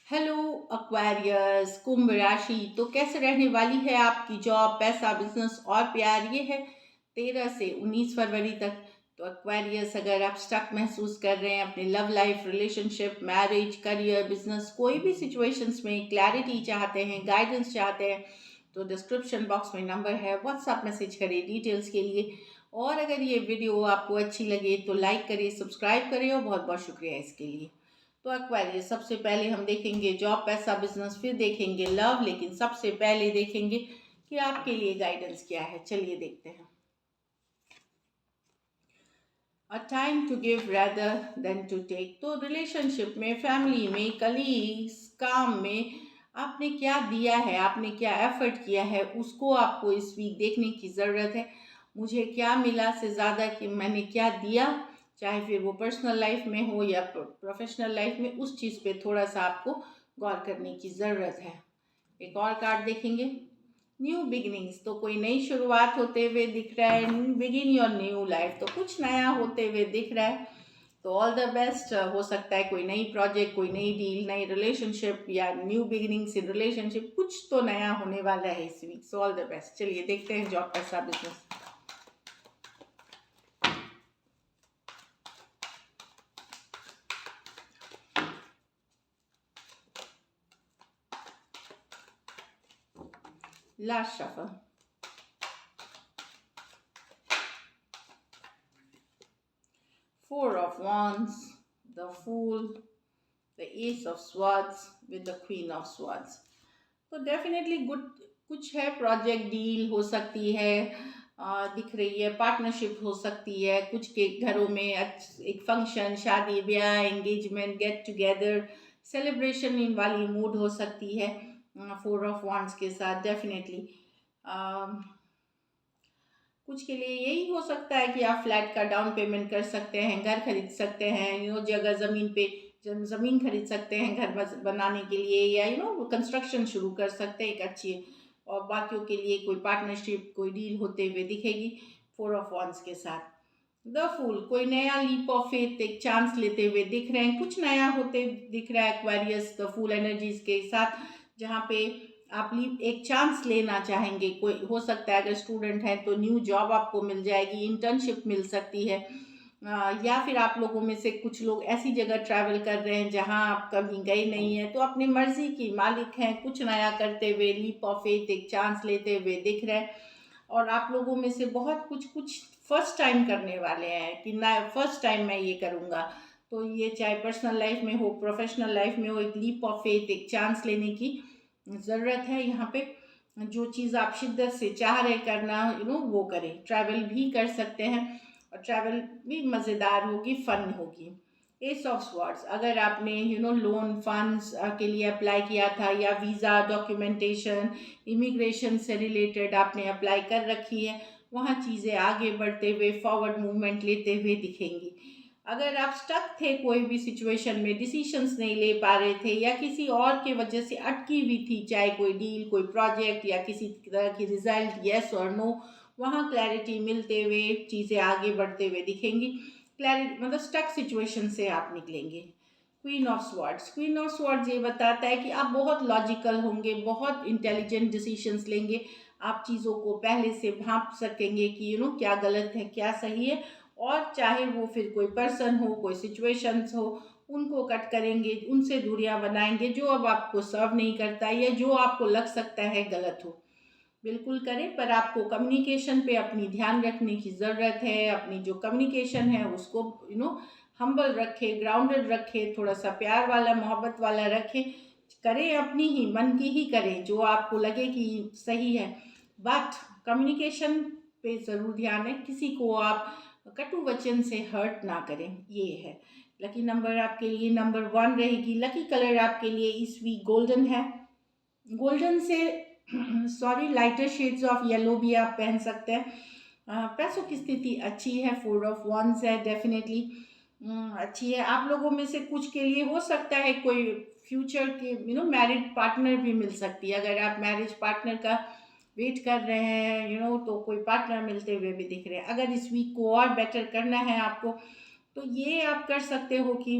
Hello Aquarius कुंभ राशि। तो कैसे रहने वाली है आपकी जॉब, पैसा, बिजनेस और प्यार? ये है 13 से 19 फरवरी तक। तो एक्वेरियस, अगर आप स्टक महसूस कर रहे हैं अपने love life, relationship, marriage, career, business, कोई भी सिचुएशंस में क्लैरिटी चाहते हैं, गाइडेंस चाहते हैं, तो डिस्क्रिप्शन बॉक्स में नंबर है, व्हाट्सएप मैसेज करें डिटेल्स के लिए। और अगर ये वीडियो आपको अच्छी लगे तो लाइक करें, सब्सक्राइब करें, और बहुत बहुत शुक्रिया इसके लिए। तो एक्वेरियस, सबसे पहले हम देखेंगे जॉब, पैसा, बिजनेस, फिर देखेंगे लव, लेकिन सबसे पहले देखेंगे कि आपके लिए गाइडेंस क्या है। चलिए देखते हैं। A time to give rather than to take. तो रिलेशनशिप में, फैमिली में, कलीग्स, काम में आपने क्या दिया है, आपने क्या एफर्ट किया है, उसको आपको इस वीक देखने की ज़रूरत है। मुझे क्या मिला से ज़्यादा कि मैंने क्या दिया, चाहे फिर वो पर्सनल लाइफ में हो या प्रोफेशनल लाइफ में, उस चीज़ पे थोड़ा सा आपको गौर करने की ज़रूरत है। एक और कार्ड देखेंगे, न्यू बिगिनिंग्स। तो कोई नई शुरुआत होते हुए दिख रहा है, बिगिन योर न्यू लाइफ, तो कुछ नया होते हुए दिख रहा है। तो ऑल द बेस्ट। हो सकता है कोई नई प्रोजेक्ट, कोई नई डील, नई रिलेशनशिप या न्यू बिगिनिंग्स इन रिलेशनशिप, कुछ तो नया होने वाला है इस week. So all the best. चलिए देखते हैं जॉब, पैसा, business. Last shuffle. Four of wands, the fool, the ace of swords with the queen of swords। तो डेफिनेटली गुड कुछ है, प्रोजेक्ट डील हो सकती है, दिख रही है, पार्टनरशिप हो सकती है, कुछ के घरों में एक फंक्शन, शादी ब्याह, engagement, get together, celebration in वाली मूड हो सकती है। फोर ऑफ wands के साथ डेफिनेटली कुछ के लिए यही हो सकता है कि आप फ्लैट का डाउन पेमेंट कर सकते हैं, घर खरीद सकते हैं, जगह ज़मीन पे ज़मीन खरीद सकते हैं घर बनाने के लिए, या कंस्ट्रक्शन शुरू कर सकते हैं एक अच्छी। और बाकियों के लिए कोई पार्टनरशिप, कोई डील होते हुए दिखेगी फोर ऑफ wands के साथ। द फूल, कोई नया लीप ऑफ फेथ, एक चांस लेते हुए दिख रहे हैं, कुछ नया होते दिख रहा है एक्वेरियस द फूल एनर्जीज के साथ, जहाँ पे आप एक चांस लेना चाहेंगे। कोई हो सकता है, अगर स्टूडेंट है तो न्यू जॉब आपको मिल जाएगी, इंटर्नशिप मिल सकती है, या फिर आप लोगों में से कुछ लोग ऐसी जगह ट्रैवल कर रहे हैं जहां आप कभी गए नहीं हैं, तो अपनी मर्जी की मालिक हैं, कुछ नया करते हुए, लीप ऑफ फेथ, एक चांस लेते हुए दिख रहे हैं। और आप लोगों में से बहुत कुछ कुछ फर्स्ट टाइम करने वाले हैं कि ना, फर्स्ट टाइम मैं ये करूँगा। तो ये चाहे पर्सनल लाइफ में हो, प्रोफेशनल लाइफ में हो, एक लीप ऑफ फेथ, एक चांस लेने की ज़रूरत है यहाँ पे। जो चीज़ आप शिद्दत से चाह रहे करना, वो करें। ट्रैवल भी कर सकते हैं, और ट्रैवल भी मज़ेदार होगी, फन होगी। एस ऑफ स्वॉर्ड्स, अगर आपने लोन फंड्स के लिए अप्लाई किया था, या वीज़ा डॉक्यूमेंटेशन, इमिग्रेशन से रिलेटेड आपने अप्लाई कर रखी है, वहाँ चीज़ें आगे बढ़ते हुए, फॉरवर्ड मूवमेंट लेते हुए दिखेंगी। अगर आप स्टक थे कोई भी सिचुएशन में, डिसीशंस नहीं ले पा रहे थे, या किसी और के वजह से अटकी हुई थी, चाहे कोई डील, कोई प्रोजेक्ट, या किसी तरह की रिजल्ट, येस और नो, वहाँ क्लैरिटी मिलते हुए, चीज़ें आगे बढ़ते हुए दिखेंगी। क्लैरिटी मतलब स्टक सिचुएशन से आप निकलेंगे। Queen of swords, queen of swords ये बताता है कि आप बहुत लॉजिकल होंगे, बहुत इंटेलिजेंट डिसीशंस लेंगे। आप चीज़ों को पहले से भांप सकेंगे कि क्या गलत है, क्या सही है। और चाहे वो फिर कोई पर्सन हो, कोई सिचुएशंस हो, उनको कट करेंगे, उनसे दूरियां बनाएंगे जो अब आपको सर्व नहीं करता, या जो आपको लग सकता है गलत हो। बिल्कुल करें, पर आपको कम्युनिकेशन पे अपनी ध्यान रखने की ज़रूरत है। अपनी जो कम्युनिकेशन है उसको हम्बल रखें, ग्राउंडेड रखें, थोड़ा सा प्यार वाला, मोहब्बत वाला रखें। करें अपनी ही मन की ही करें, जो आपको लगे कि सही है। बट कम्युनिकेशन पे ज़रूर ध्यान है, किसी को आप कटु वचन से हर्ट ना करें, ये है। लकी नंबर आपके लिए नंबर 1 रहेगी। लकी कलर आपके लिए इस वीक गोल्डन है। गोल्डन से sorry, lighter shades of yellow भी आप पहन सकते हैं। पैसों की स्थिति अच्छी है, फोर ऑफ wands है, डेफिनेटली अच्छी है। आप लोगों में से कुछ के लिए हो सकता है कोई फ्यूचर के मैरिड पार्टनर भी मिल सकती है। अगर आप मैरिज पार्टनर का वेट कर रहे हैं, तो कोई पार्टनर मिलते हुए भी दिख रहे हैं। अगर इस वीक को और बेटर करना है आपको, तो ये आप कर सकते हो कि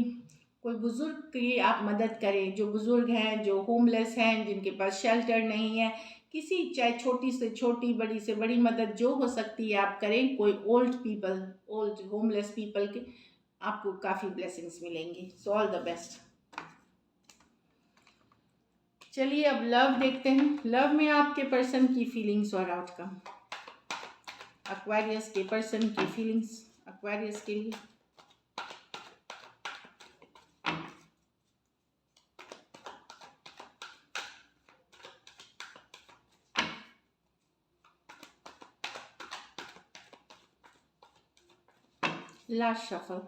कोई बुजुर्ग की आप मदद करें, जो बुजुर्ग हैं, जो होमलेस हैं, जिनके पास शेल्टर नहीं है, किसी चाहे छोटी से छोटी, बड़ी से बड़ी मदद जो हो सकती है आप करें। कोई old people, old homeless people के आपको काफ़ी ब्लेसिंग्स मिलेंगी। सो ऑल द बेस्ट। चलिए अब लव देखते हैं। लव में आपके पर्सन की फीलिंग्स और आउटकम। एक्वेरियस के पर्सन की फीलिंग्स एक्वेरियस के लिए। Last shuffle.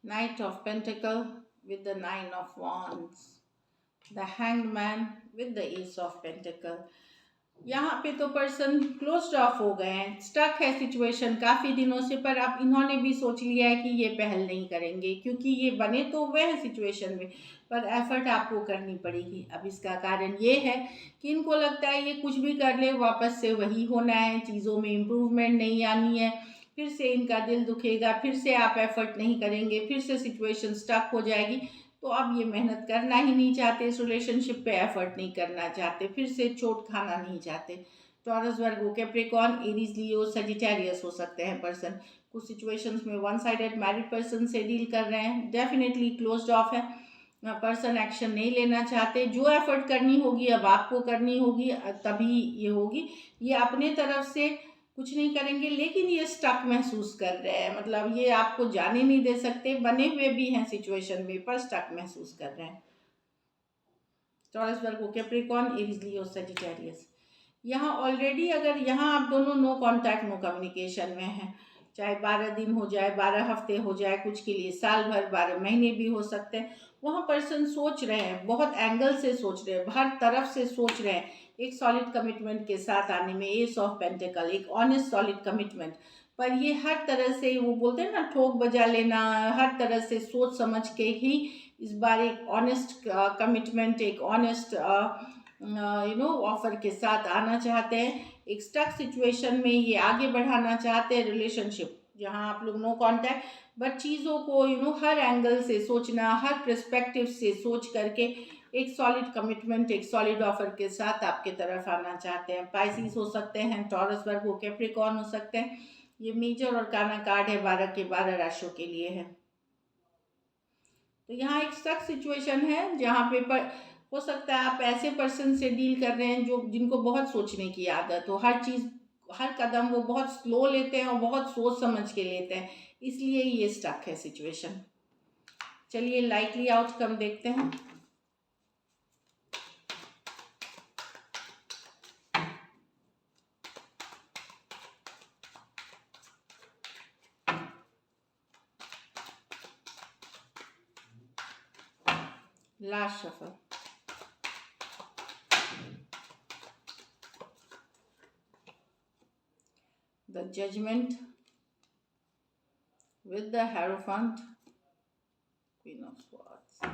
Knight of Pentacle with the Nine of Wands, the Hanged Man with the Ace of Pentacle। यहाँ पे तो पर्सन क्लोज्ड ऑफ हो गए हैं, स्टक है सिचुएशन काफ़ी दिनों से, पर अब इन्होंने भी सोच लिया है कि ये पहल नहीं करेंगे, क्योंकि ये बने तो हुए हैं सिचुएशन में, पर एफर्ट आपको करनी पड़ेगी। अब इसका कारण ये है कि इनको लगता है ये कुछ भी कर ले वापस से वही होना है, चीज़ों में इम्प्रूवमेंट नहीं आनी है, फिर से इनका दिल दुखेगा, फिर से आप एफर्ट नहीं करेंगे, फिर से सिचुएशन स्टक हो जाएगी। तो अब ये मेहनत करना ही नहीं चाहते, इस रिलेशनशिप पे एफर्ट नहीं करना चाहते, फिर से चोट खाना नहीं चाहते। टॉरस, वर्गो, कैप्रिकॉर्न, एरीज, लियो, सजिटेरियस हो सकते हैं पर्सन। कुछ सिचुएशंस में वन साइडेड मैरिड पर्सन से डील कर रहे हैं, डेफिनेटली क्लोज्ड ऑफ है। पर्सन एक्शन नहीं लेना चाहते, जो एफर्ट करनी होगी अब आपको करनी होगी, तभी ये होगी। ये अपने तरफ से कुछ नहीं करेंगे, लेकिन ये स्टक महसूस कर रहे हैं, मतलब ये आपको जाने नहीं दे सकते, बने हुए भी हैं सिचुएशन में, पर स्टक महसूस कर रहे हैं। टॉरस, वर्गो, कैप्रिकॉर्न, एरीज, लियो, सजिटेरियस। यहाँ ऑलरेडी अगर यहाँ आप दोनों नो कांटेक्ट नो कम्युनिकेशन में हैं, चाहे 12 दिन हो जाए, 12 हफ्ते हो जाए, कुछ के लिए साल भर, 12 महीने भी हो सकते हैं, वहाँ पर्सन सोच रहे हैं, बहुत एंगल से सोच रहे हैं, हर तरफ से सोच रहे हैं एक सॉलिड कमिटमेंट के साथ आने में। एस ऑफ पेंटिकल, एक ऑनेस्ट सॉलिड कमिटमेंट, पर ये हर तरह से, वो बोलते हैं ना ठोक बजा लेना, हर तरह से सोच समझ के ही इस बार एक ऑनेस्ट कमिटमेंट, एक ऑनेस्ट ऑफर के साथ आना चाहते हैं। एक स्टक सिचुएशन में ये आगे बढ़ाना चाहते हैं रिलेशनशिप, जहाँ आप लोग नो कांटेक्ट, बट चीज़ों को हर एंगल से सोचना, हर पर्सपेक्टिव से सोच करके एक सॉलिड कमिटमेंट, एक सॉलिड ऑफर के साथ आपके तरफ आना चाहते हैं। पाइसिस हो सकते हैं, टॉरस, वर्गो, कैप्रिकॉर्न हो सकते हैं। ये मेजर और काना कार्ड है, 12 के 12 राशियों के लिए है। तो यहाँ एक स्टक सिचुएशन है, जहाँ पे हो सकता है आप ऐसे पर्सन से डील कर रहे हैं जो जिनको बहुत सोचने की आदत हो, हर चीज़, हर कदम वो बहुत स्लो लेते हैं और बहुत सोच समझ के लेते हैं, इसलिए ये स्टक है सिचुएशन। चलिए लाइकली आउटकम देखते हैं। Last shuffle. The Judgment with the Hierophant, Queen of Swords।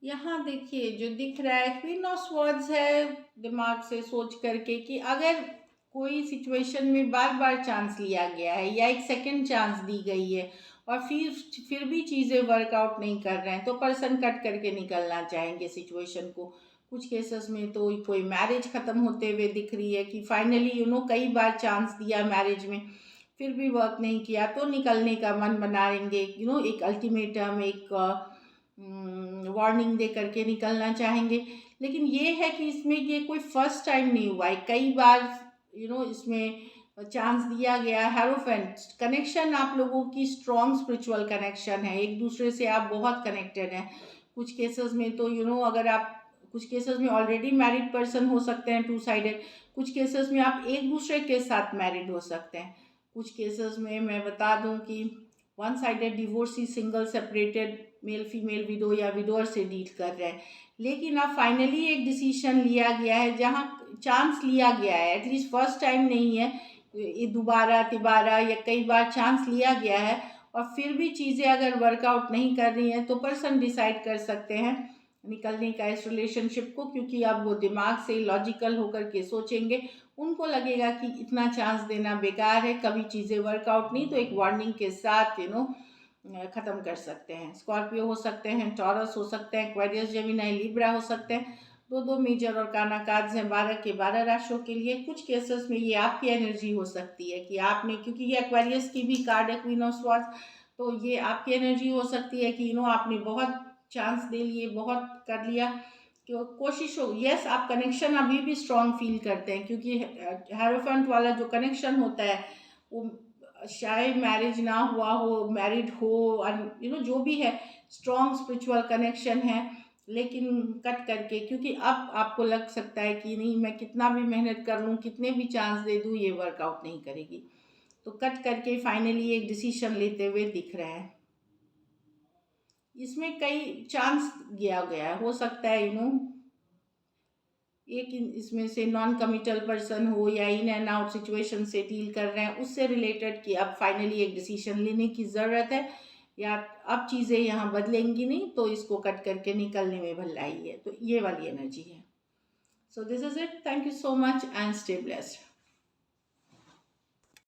यहाँ देखिए जो दिख रहा है क्वीन ऑफ स्वॉर्ड्स है, दिमाग से सोच करके कि अगर कोई सिचुएशन में बार बार चांस लिया गया है या एक सेकंड चांस दी गई है और फिर भी चीज़ें वर्कआउट नहीं कर रहे हैं, तो पर्सन कट करके निकलना चाहेंगे सिचुएशन को। कुछ केसेस में तो कोई मैरिज ख़त्म होते हुए दिख रही है कि फाइनली कई बार चांस दिया मैरिज में, फिर भी वर्क नहीं किया, तो निकलने का मन बनाएंगे, एक अल्टीमेटम, एक वार्निंग दे करके निकलना चाहेंगे। लेकिन ये है कि इसमें ये कोई फर्स्ट टाइम नहीं हुआ है, कई बार इसमें चांस दिया गया। हेरोफेंट कनेक्शन आप लोगों की स्ट्रॉन्ग स्पिरिचुअल कनेक्शन है, एक दूसरे से आप बहुत कनेक्टेड हैं। कुछ केसेस में तो अगर आप, कुछ केसेस में ऑलरेडी मैरिड पर्सन हो सकते हैं, टू साइडेड। कुछ केसेस में आप एक दूसरे के साथ मैरिड हो सकते हैं। कुछ केसेस में मैं बता दूं कि one sided divorcee, single, separated, male female, window या विडोअर से डील कर रहे हैं। लेकिन अब फाइनली एक डिसीजन लिया गया है, जहाँ चांस लिया गया है, एटलीस्ट फर्स्ट टाइम नहीं है, ये दोबारा तिबारा या कई बार चांस लिया गया है, और फिर भी चीज़ें अगर वर्कआउट नहीं कर रही हैं, तो पर्सन डिसाइड कर सकते हैं निकलने का इस रिलेशनशिप को, क्योंकि अब वो दिमाग से लॉजिकल होकर के सोचेंगे, उनको लगेगा कि इतना चांस देना बेकार है, कभी चीज़ें वर्कआउट नहीं, तो एक वार्निंग के साथ ख़त्म कर सकते हैं। स्कॉर्पियो हो सकते हैं, टॉरस हो सकते हैं, एक्वेरियस, जेमिनी, लिब्रा हो सकते हैं। दो मेजर और काना कार्ड्स हैं 12 के 12 राशियों के लिए। कुछ केसेस में ये आपकी एनर्जी हो सकती है कि आपने, क्योंकि ये एक्वेरियस की भी कार्ड है, क्वीन ऑफ स्वॉर्ड्स, तो ये आपकी एनर्जी हो सकती है कि आपने बहुत चांस दे लिए, बहुत कर लिया, कि कोशिश हो। यस, आप कनेक्शन अभी भी स्ट्रांग फील करते हैं, क्योंकि हेरोफेंट वाला जो कनेक्शन होता है वो शायद मैरिज ना हुआ हो, मैरिड हो, जो भी है, स्ट्रांग स्पिरिचुअल कनेक्शन है, लेकिन कट करके, क्योंकि अब आपको लग सकता है कि नहीं, मैं कितना भी मेहनत कर लूँ, कितने भी चांस दे दूँ, ये वर्कआउट नहीं करेगी, तो कट करके फाइनली एक डिसीजन लेते हुए दिख रहे हैं। इसमें कई चांस दिया गया है, हो सकता है एक इसमें से नॉन कमिटल पर्सन हो, या इन एंड आउट सिचुएशन से डील कर रहे हैं, उससे रिलेटेड कि अब फाइनली एक डिसीजन लेने की ज़रूरत है, या अब चीज़ें यहाँ बदलेंगी नहीं, तो इसको कट करके निकलने में भलाई है, तो ये वाली एनर्जी है। So this is it, thank you so much and stay blessed.